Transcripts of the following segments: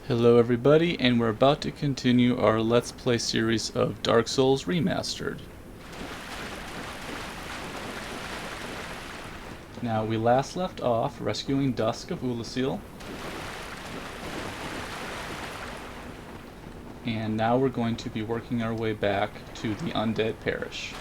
Hello everybody, and we're about to continue our Let's Play series of Dark Souls Remastered. Now, we last left off rescuing Dusk of Ulasil. And now we're going to be working our way back to the Undead Parish.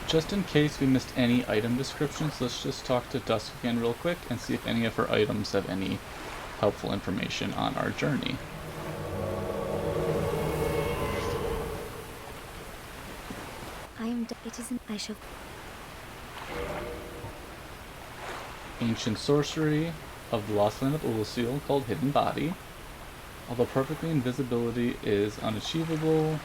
Just in case we missed any item descriptions, let's just talk to Dusk again real quick and see if any of her items have any helpful information on our journey. I shall. Ancient sorcery of the lost land of Ulasil called Hidden Body. Although perfectly invisibility is unachievable,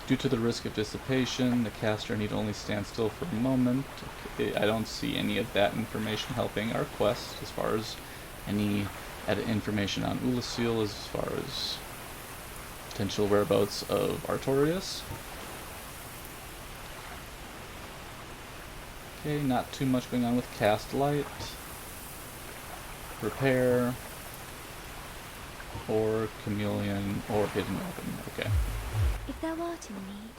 due to the risk of dissipation, the caster need only stand still for a moment. Okay, I don't see any of that information helping our quest as far as any added information on Ulasil as far as potential whereabouts of Artorias. Okay, not too much going on with cast light, repair, or chameleon, or hidden weapon. Okay. If thou art in need.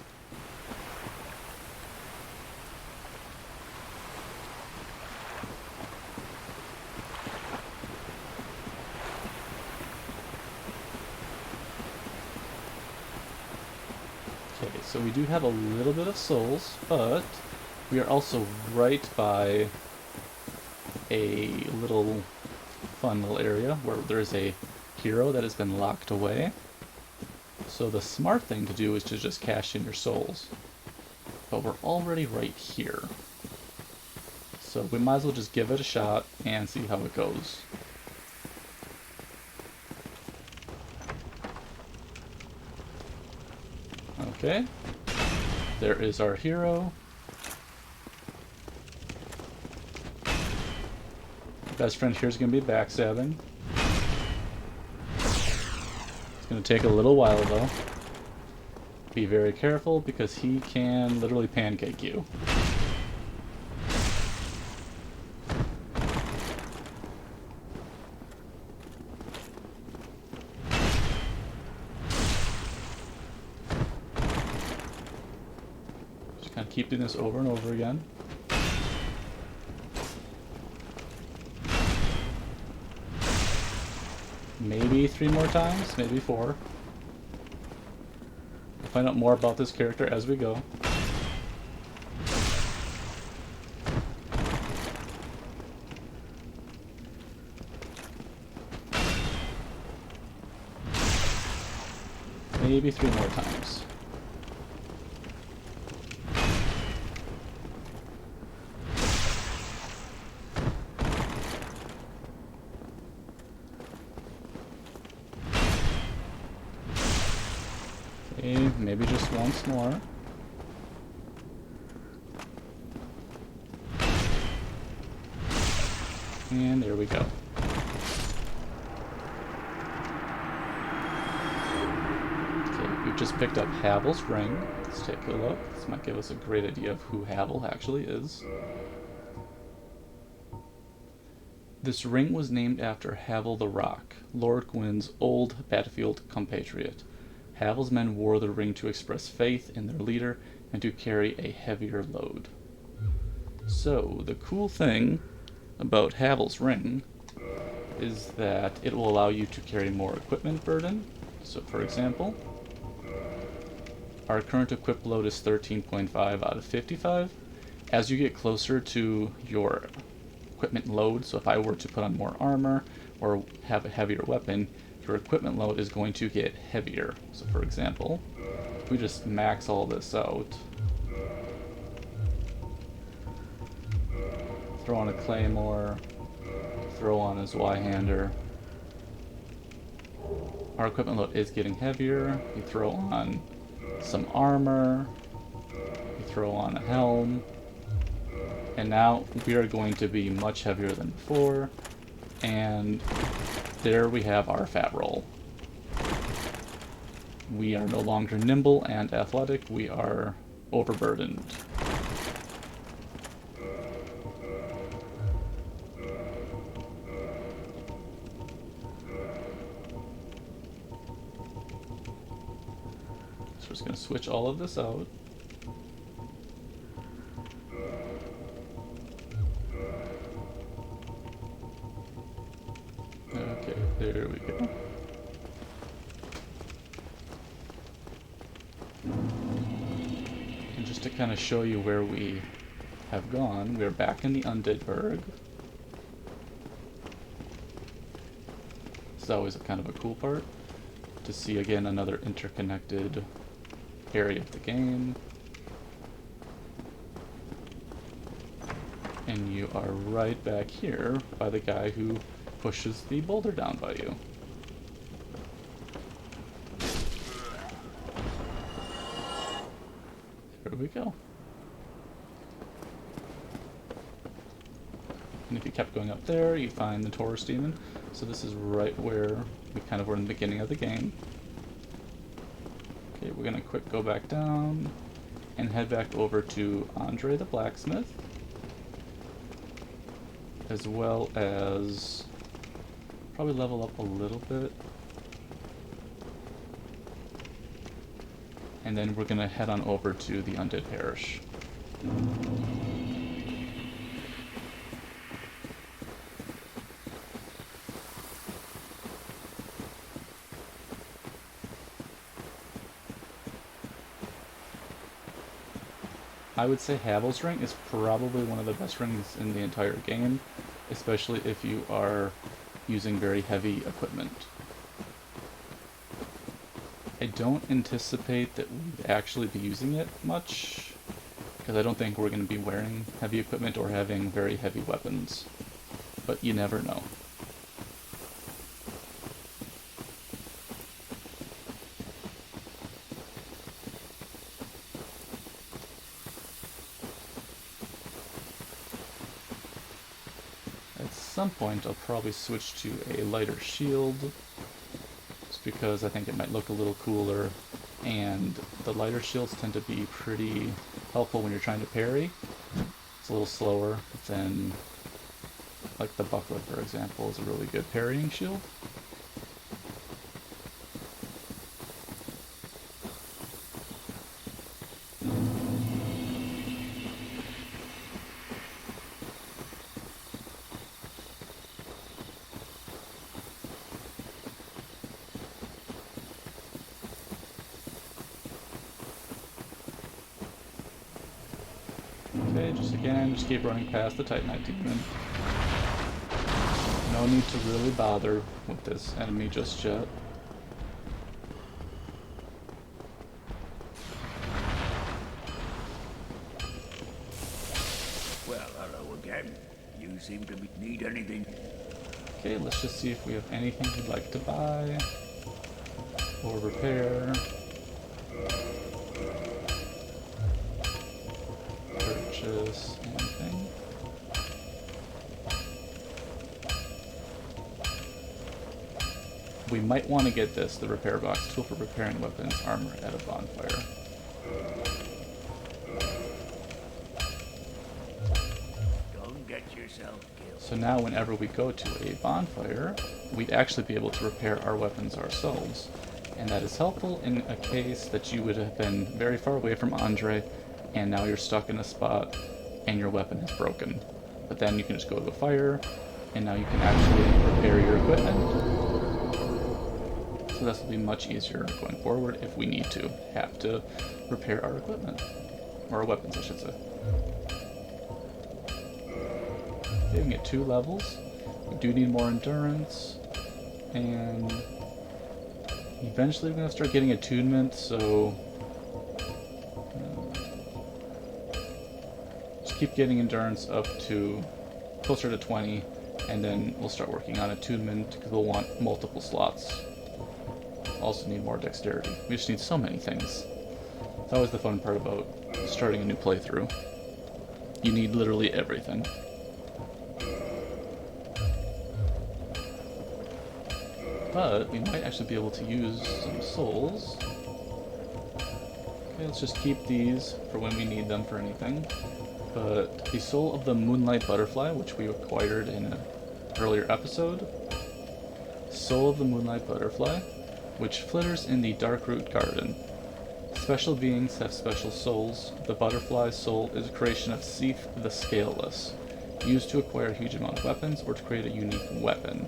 Okay, so we do have a little bit of souls, but we are also right by a little fun little area where there's a hero that has been locked away. So the smart thing to do is to just cash in your souls. But we're already right here. So we might as well just give it a shot and see how it goes. Okay. There is our hero. Best friend here's going to be backstabbing. It's going to take a little while though. Be very careful because he can literally pancake you. Just kind of keep doing this over and over again. Maybe 3 more times, maybe 4. We'll find out more about this character as we go. Maybe 3 more times. Okay, maybe just once more. And there we go. Okay, we've just picked up Havel's ring. Let's take a look. This might give us a great idea of who Havel actually is. This ring was named after Havel the Rock, Lord Gwyn's old battlefield compatriot. Havel's men wore the ring to express faith in their leader and to carry a heavier load. So, the cool thing about Havel's ring is that it will allow you to carry more equipment burden. So, for example, our current equip load is 13.5 out of 55. As you get closer to your equipment load, so if I were to put on more armor or have a heavier weapon, your equipment load is going to get heavier. So for example, if we just max all this out, throw on a claymore, throw on his Y-hander. Our equipment load is getting heavier. You throw on some armor, you throw on a helm, and now we are going to be much heavier than before, and there we have our fat roll. We are no longer nimble and athletic, we are overburdened. So we're just going to switch all of this out. Okay, there we go. And just to kind of show you where we have gone, we're back in the Undead Burg. It's always a kind of a cool part to see again another interconnected area of the game. And you are right back here by the guy who pushes the boulder down by you. There we go. And if you kept going up there, you find the Taurus Demon. So this is right where we kind of were in the beginning of the game. Okay, we're gonna quick go back down and head back over to Andre the Blacksmith, as well as probably level up a little bit. And then we're gonna head on over to the Undead Parish. I would say Havel's ring is probably one of the best rings in the entire game, especially if you are using very heavy equipment. I don't anticipate that we'd actually be using it much, because I don't think we're going to be wearing heavy equipment or having very heavy weapons, but you never know. At some point I'll probably switch to a lighter shield, just because I think it might look a little cooler, and the lighter shields tend to be pretty helpful when you're trying to parry. It's a little slower than, like the buckler for example, is a really good parrying shield. Okay, just keep running past the Titanite Demon. No need to really bother with this enemy just yet. Well, hello again. You seem to need anything. Okay, let's just see if we have anything we'd like to buy or repair. Purchase anything. We might want to get this, the repair box, tool for repairing weapons, armor at a bonfire. Don't get yourself killed. So now whenever we go to a bonfire, we'd actually be able to repair our weapons ourselves. And that is helpful in a case that you would have been very far away from Andre, and now you're stuck in a spot and your weapon is broken. But then you can just go to a fire, and now you can actually repair your equipment. So this will be much easier going forward if we need to have to repair our equipment. Or our weapons, I should say. Okay, we can get 2 levels. We do need more endurance. And eventually we're going to start getting attunement, so just keep getting endurance up to closer to 20, and then we'll start working on attunement because we'll want multiple slots. Also need more dexterity. We just need so many things. It's always the fun part about starting a new playthrough. You need literally everything. But we might actually be able to use some souls. Okay, let's just keep these for when we need them for anything. But the soul of the moonlight butterfly, which we acquired in an earlier episode. Soul of the moonlight butterfly, which flitters in the dark root garden. Special beings have special souls. The butterfly's soul is a creation of Seath the Scaleless, used to acquire a huge amount of weapons or to create a unique weapon.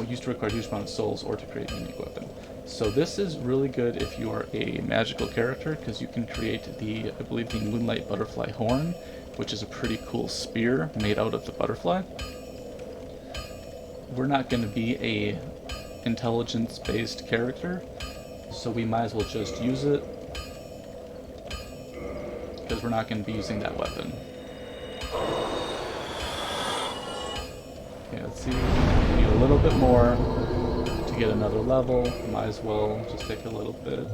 Used to require a huge amount of souls or to create a unique weapon. So this is really good if you are a magical character, because you can create the, I believe, the Moonlight Butterfly Horn, which is a pretty cool spear made out of the butterfly. We're not going to be a intelligence-based character, so we might as well just use it, because we're not going to be using that weapon. Okay, let's see. We need a little bit more to get another level. Might as well just take a little bit,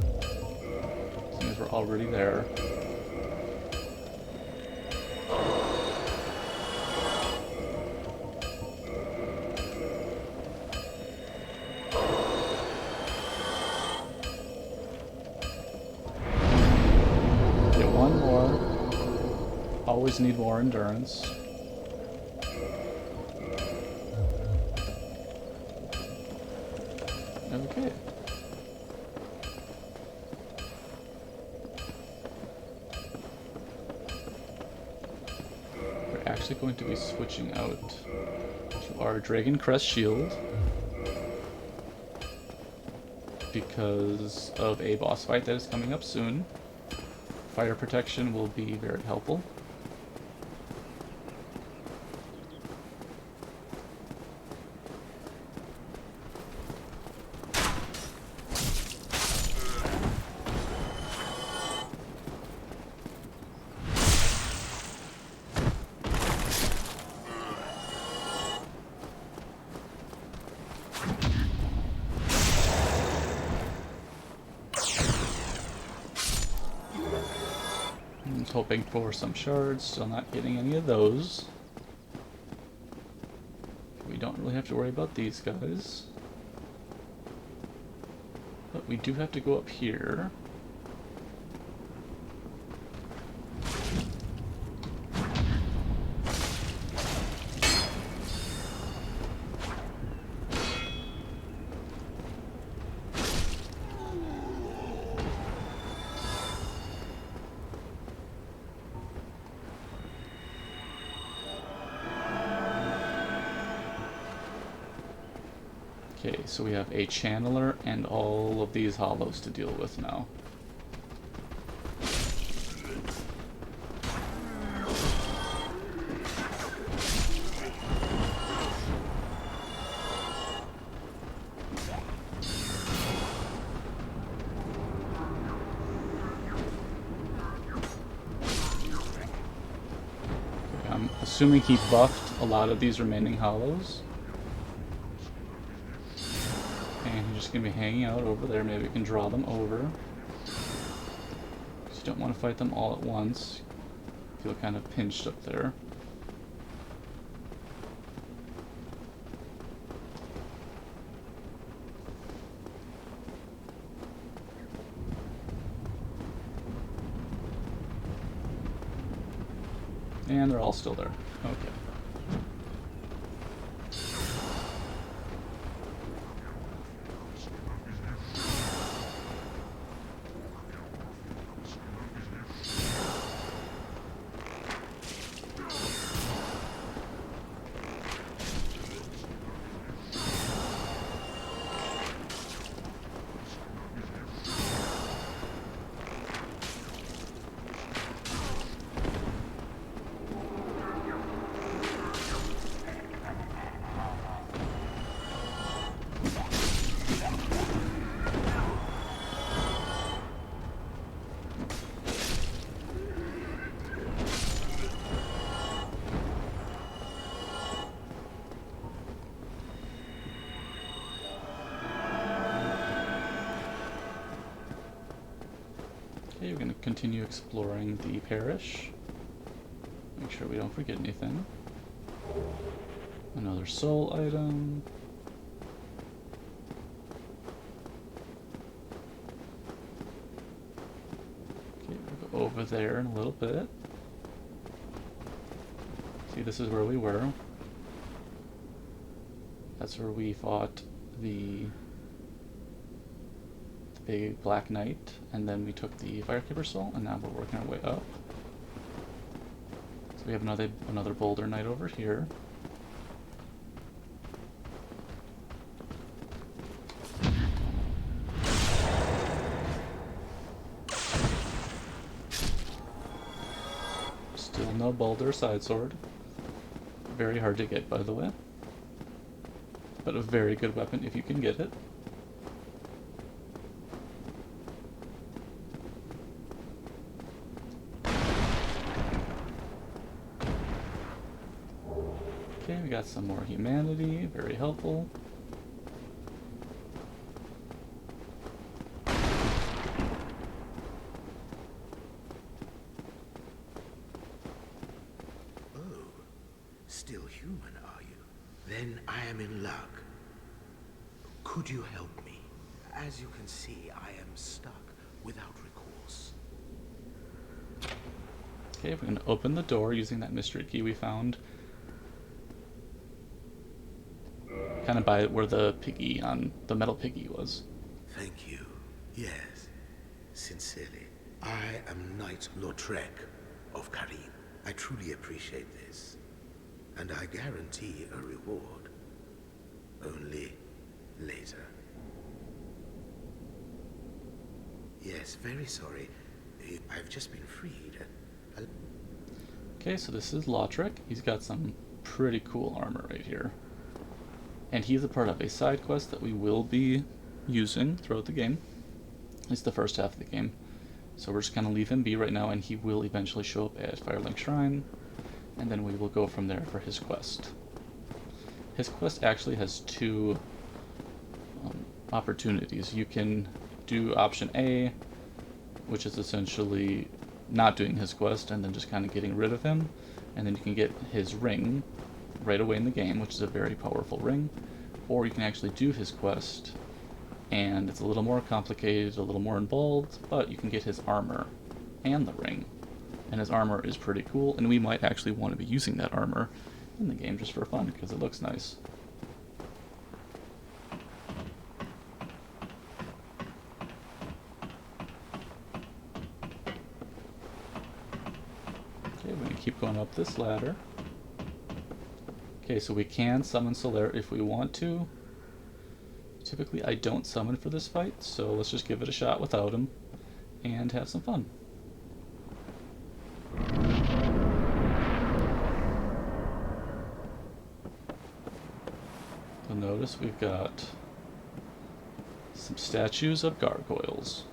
seeing as we're already there. Get one more. Always need more endurance. Okay. We're actually going to be switching out to our Dragon Crest shield because of a boss fight that is coming up soon. Fire protection will be very helpful. Hoping for some shards, still not getting any of those. We don't really have to worry about these guys. But we do have to go up here. Okay, so we have a channeler and all of these hollows to deal with now. Okay, I'm assuming he buffed a lot of these remaining hollows. And he's just going to be hanging out over there. Maybe we can draw them over. Because you don't want to fight them all at once. Feel kind of pinched up there. And they're all still there. Okay. Okay, we're going to continue exploring the parish. Make sure we don't forget anything. Another soul item. Okay, we'll go over there in a little bit. See, this is where we were. That's where we fought the big black knight, and then we took the firekeeper soul, and now we're working our way up. So we have another boulder knight over here. Still no boulder side sword. Very hard to get, by the way, but a very good weapon if you can get it. Okay, we got some more humanity, very helpful. Oh, still human, are you? Then I am in luck. Could you help me? As you can see, I am stuck without recourse. Okay, we're going to open the door using that mystery key we found. Kind of by where the piggy on the metal piggy was. Thank you. Yes, sincerely. I am Knight Lordran of Karim. I truly appreciate this. And I guarantee a reward. Only later. Yes, very sorry. I've just been freed. Okay, so this is Lordran. He's got some pretty cool armor right here. And he's a part of a side quest that we will be using throughout the game. At least the first half of the game. So we're just going to leave him be right now, and he will eventually show up at Firelink Shrine. And then we will go from there for his quest. His quest actually has two opportunities. You can do option A, which is essentially not doing his quest and then just kind of getting rid of him. And then you can get his ring right away in the game, which is a very powerful ring. Or you can actually do his quest, and it's a little more complicated, a little more involved, but you can get his armor and the ring. And his armor is pretty cool, and we might actually want to be using that armor in the game just for fun, because it looks nice. Okay, we're going to keep going up this ladder. Okay, so we can summon Solaire if we want to. Typically I don't summon for this fight, so let's just give it a shot without him and have some fun. You'll notice we've got some statues of gargoyles.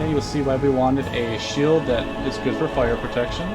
You'll see why we wanted a shield that is good for fire protection.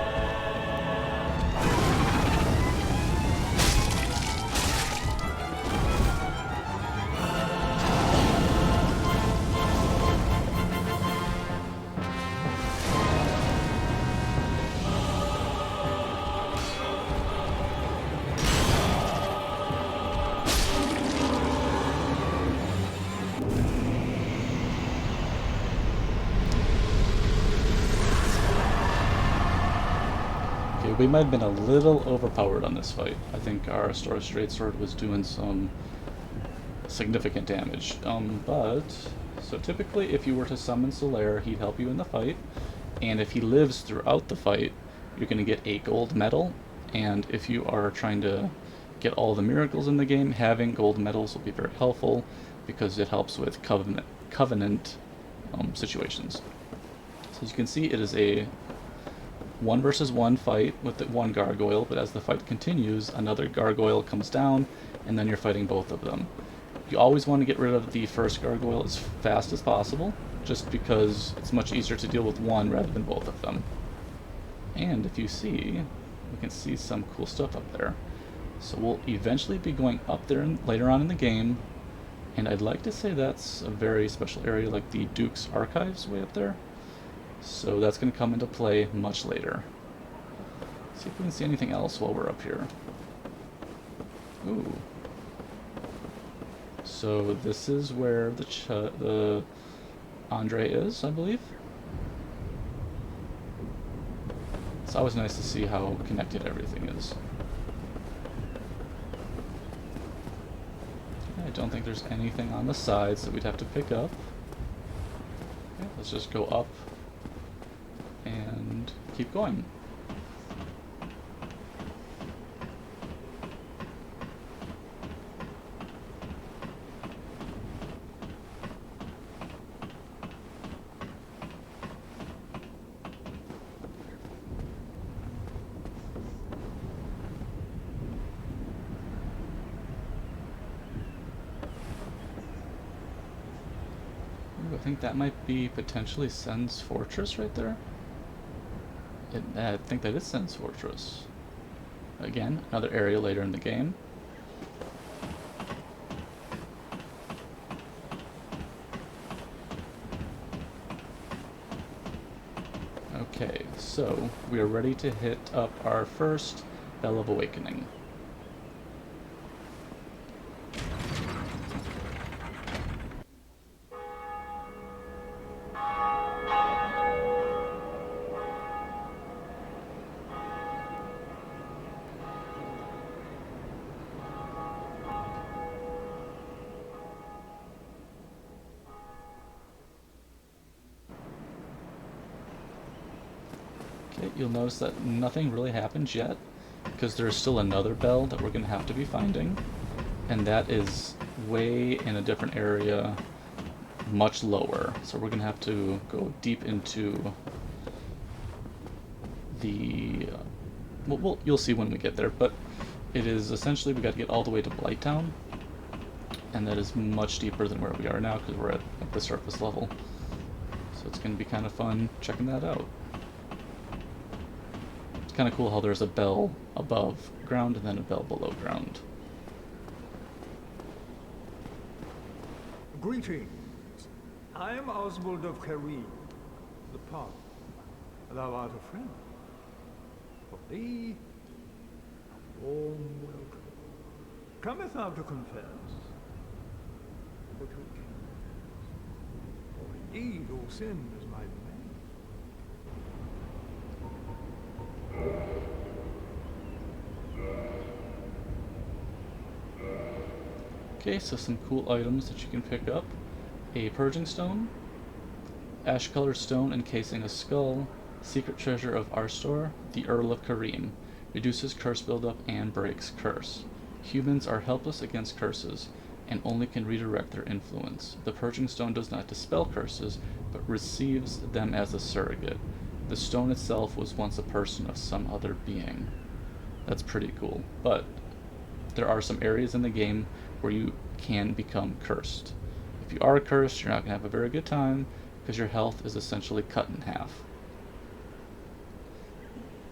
we might have been a little overpowered on this fight. I think our straight sword was doing some significant damage. So typically if you were to summon Solaire, he'd help you in the fight, and if he lives throughout the fight, you're going to get a gold medal, and if you are trying to get all the miracles in the game, having gold medals will be very helpful, because it helps with covenant situations. So as you can see, it is a 1 versus 1 fight with the one gargoyle, but as the fight continues, another gargoyle comes down, and then you're fighting both of them. You always want to get rid of the first gargoyle as fast as possible, just because it's much easier to deal with one rather than both of them. And if you see, we can see some cool stuff up there. So we'll eventually be going up there later on in the game, and I'd like to say that's a very special area, like the Duke's Archives way up there. So that's going to come into play much later. Let's see if we can see anything else while we're up here. Ooh. So this is where the Andre is, I believe. It's always nice to see how connected everything is. I don't think there's anything on the sides that we'd have to pick up. Okay, let's just go up and keep going. I think that might be potentially Sen's Fortress right there. I think that is Sen's Fortress. Again, another area later in the game. Okay, so we are ready to hit up our first Bell of Awakening. Okay, you'll notice that nothing really happens yet, because there's still another bell that we're going to have to be finding, and that is way in a different area, much lower. So we're going to have to go deep into the... well, you'll see when we get there, but it is essentially we got to get all the way to Blighttown, and that is much deeper than where we are now, because we're at the surface level. So it's going to be kind of fun checking that out. Kind of cool how there's a bell above ground and then a bell below ground. Greetings. I am Oswald of Careem, the Pardon. Thou art a friend. For thee, a warm welcome. Cometh thou to confess? Or to accuse? For indeed all sin is my domain. Okay, so some cool items that you can pick up. A purging stone, ash-colored stone encasing a skull, secret treasure of Arstor, the Earl of Careem, reduces curse buildup and breaks curse. Humans are helpless against curses, and only can redirect their influence. The purging stone does not dispel curses, but receives them as a surrogate. The stone itself was once a person of some other being. That's pretty cool, but there are some areas in the game where you can become cursed. If you are cursed, you're not going to have a very good time, because your health is essentially cut in half.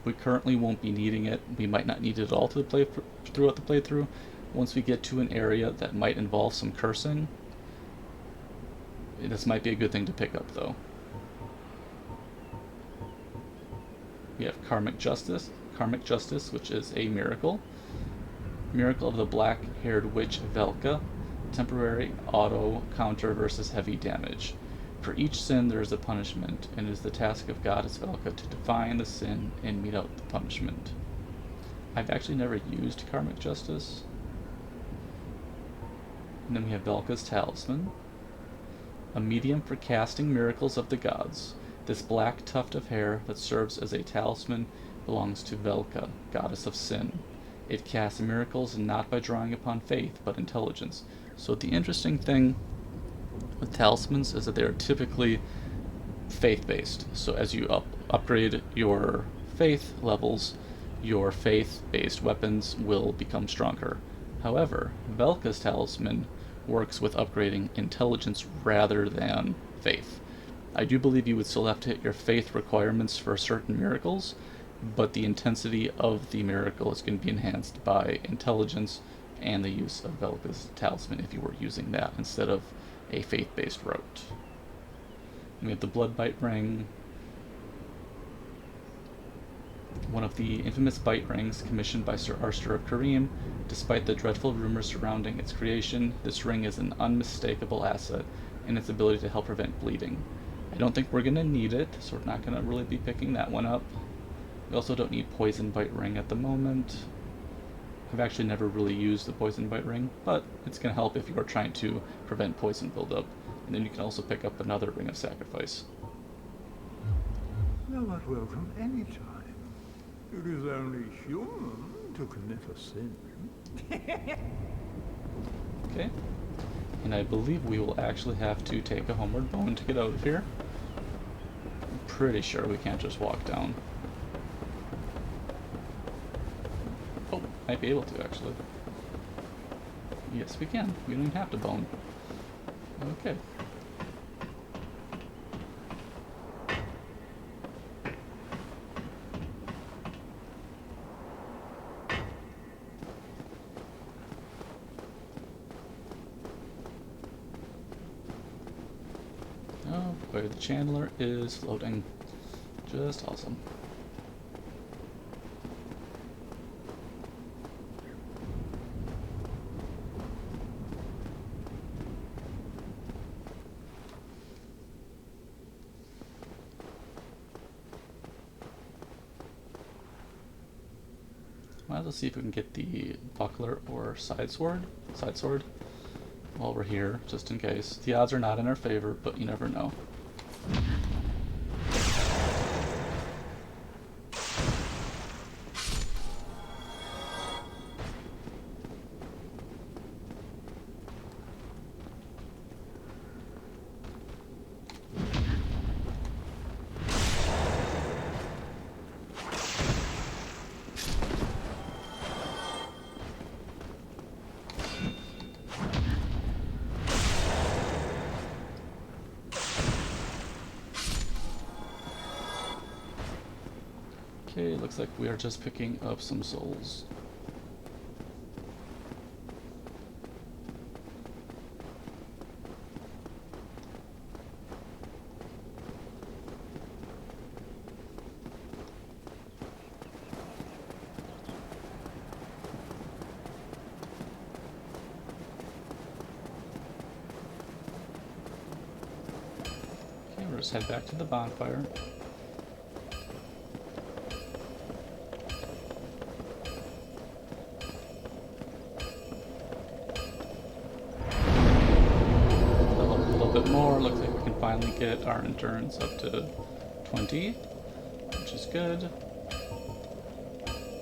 We currently won't be needing it. We might not need it at all throughout the playthrough. Once we get to an area that might involve some cursing, this might be a good thing to pick up, though. We have Karmic Justice, which is a miracle. Miracle of the Black-Haired Witch Velka, temporary auto counter versus heavy damage. For each sin there is a punishment, and it is the task of Goddess Velka to define the sin and mete out the punishment. I've actually never used Karmic Justice. And then we have Velka's Talisman, a medium for casting miracles of the gods. This black tuft of hair that serves as a talisman belongs to Velka, goddess of sin. It casts miracles not by drawing upon faith, but intelligence. So the interesting thing with talismans is that they are typically faith-based. So as you upgrade your faith levels, your faith-based weapons will become stronger. However, Velka's talisman works with upgrading intelligence rather than faith. I do believe you would still have to hit your faith requirements for certain miracles, but the intensity of the miracle is going to be enhanced by intelligence and the use of Velka's talisman if you were using that instead of a faith-based route. We have the Blood Bite Ring, one of the infamous bite rings commissioned by Sir Arster of Kareem. Despite the dreadful rumors surrounding its creation, this ring is an unmistakable asset in its ability to help prevent bleeding. I don't think we're going to need it, so we're not going to really be picking that one up. We also don't need Poison Bite Ring at the moment. I've actually never really used the Poison Bite Ring, but it's going to help if you are trying to prevent poison buildup. And then you can also pick up another Ring of Sacrifice. Thou art welcome any time. It is only human to commit a sin. Okay. And I believe we will actually have to take a homeward bone to get out of here. I'm pretty sure we can't just walk down. Oh, might be able to actually. Yes, we can. We don't even have to bone. Okay. Oh boy, the Chandler is floating. Just awesome. Might as well see if we can get the buckler or side sword while we're here, just in case. The odds are not in our favor, but you never know. Okay, looks like we are just picking up some souls. Okay, we'll just head back to the bonfire. More. Looks like we can finally get our endurance up to 20, which is good.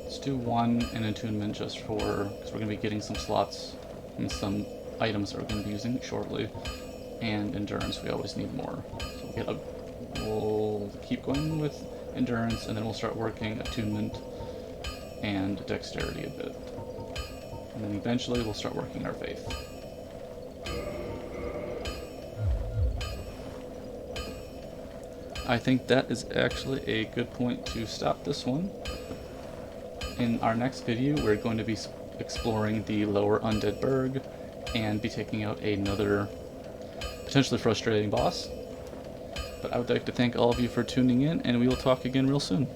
Let's do one in attunement just for, because we're going to be getting some slots and some items that we're going to be using shortly. And endurance, we always need more. So we'll keep going with endurance, and then we'll start working attunement and dexterity a bit. And then eventually we'll start working our faith. I think that is actually a good point to stop this one. In our next video, we're going to be exploring the lower Undead Burg and be taking out another potentially frustrating boss. But I would like to thank all of you for tuning in, and we will talk again real soon.